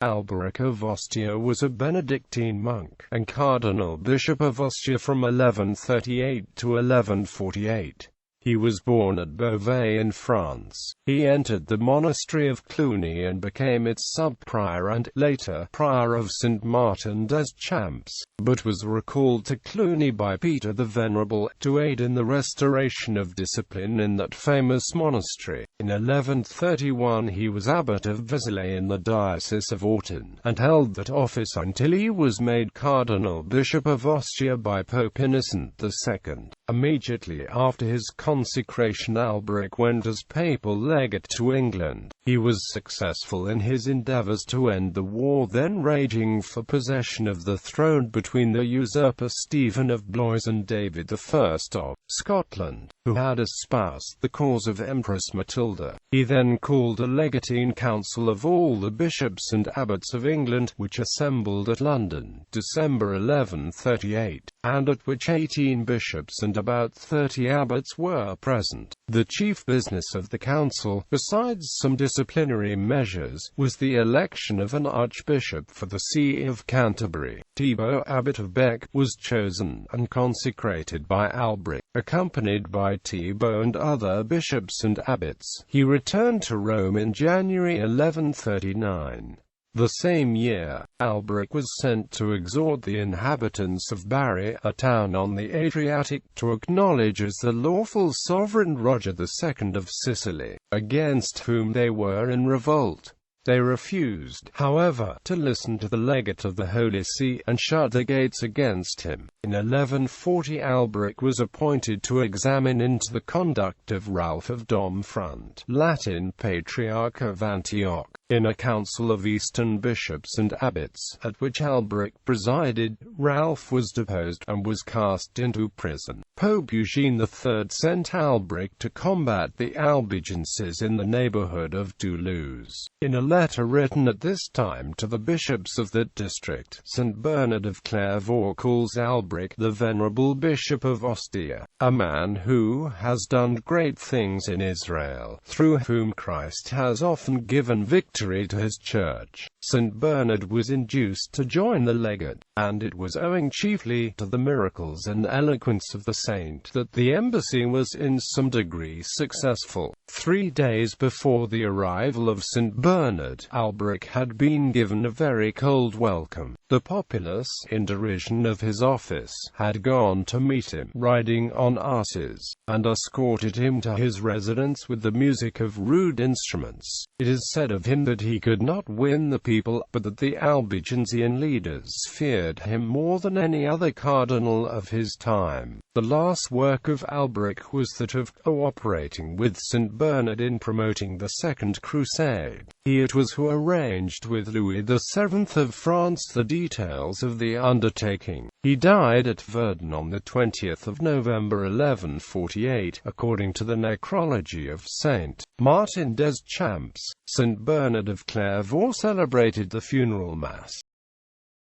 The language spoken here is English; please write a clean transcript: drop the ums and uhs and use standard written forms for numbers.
Alberic of Ostia was a Benedictine monk, and Cardinal Bishop of Ostia from 1138 to 1148. He was born at Beauvais in France. He entered the monastery of Cluny and became its sub-prior and, later, prior of St. Martin des Champs, but was recalled to Cluny by Peter the Venerable, to aid in the restoration of discipline in that famous monastery. In 1131 he was Abbot of Vezelay in the Diocese of Autun, and held that office until he was made Cardinal Bishop of Ostia by Pope Innocent II. Immediately after his consecration, Alberic went as papal legate to England. He was successful in his endeavours to end the war then raging for possession of the throne between the usurper Stephen of Blois and David I of Scotland, who had espoused the cause of Empress Matilda. He then called a legatine council of all the bishops and abbots of England, which assembled at London, December 1138, and at which 18 bishops and about 30 abbots were present. The chief business of the council, besides some disciplinary measures, was the election of an archbishop for the See of Canterbury. Thibaut, Abbot of Bec, was chosen and consecrated by Alberic. Accompanied by Thibaut and other bishops and abbots, he returned to Rome in January 1139. The same year, Alberic was sent to exhort the inhabitants of Bari, a town on the Adriatic, to acknowledge as the lawful sovereign Roger II of Sicily, against whom they were in revolt. They refused, however, to listen to the legate of the Holy See, and shut the gates against him. In 1140 Alberic was appointed to examine into the conduct of Ralph of Domfront, Latin Patriarch of Antioch, in a council of Eastern bishops and abbots, at which Alberic presided. Ralph was deposed, and was cast into prison. Pope Eugene III sent Alberic to combat the Albigenses in the neighborhood of Toulouse. In a letter written at this time to the bishops of that district, St. Bernard of Clairvaux calls Alberic the Venerable Bishop of Ostia, a man who has done great things in Israel, through whom Christ has often given victory to his church. St. Bernard was induced to join the legate, and it was owing chiefly to the miracles and eloquence of the saint that the embassy was in some degree successful. 3 days before the arrival of St. Bernard, Alberic had been given a very cold welcome. The populace, in derision of his office, had gone to meet him, riding on asses, and escorted him to his residence with the music of rude instruments. It is said of him that he could not win the people, but that the Albigensian leaders feared him more than any other cardinal of his time. The last work of Alberic was that of cooperating with St. Bernard in promoting the Second Crusade. He it was who arranged with Louis VII of France the details of the undertaking. He died at Verdun on the 20th of November 1148, according to the necrology of St. Martin des Champs. St. Bernard of Clairvaux celebrated the funeral mass.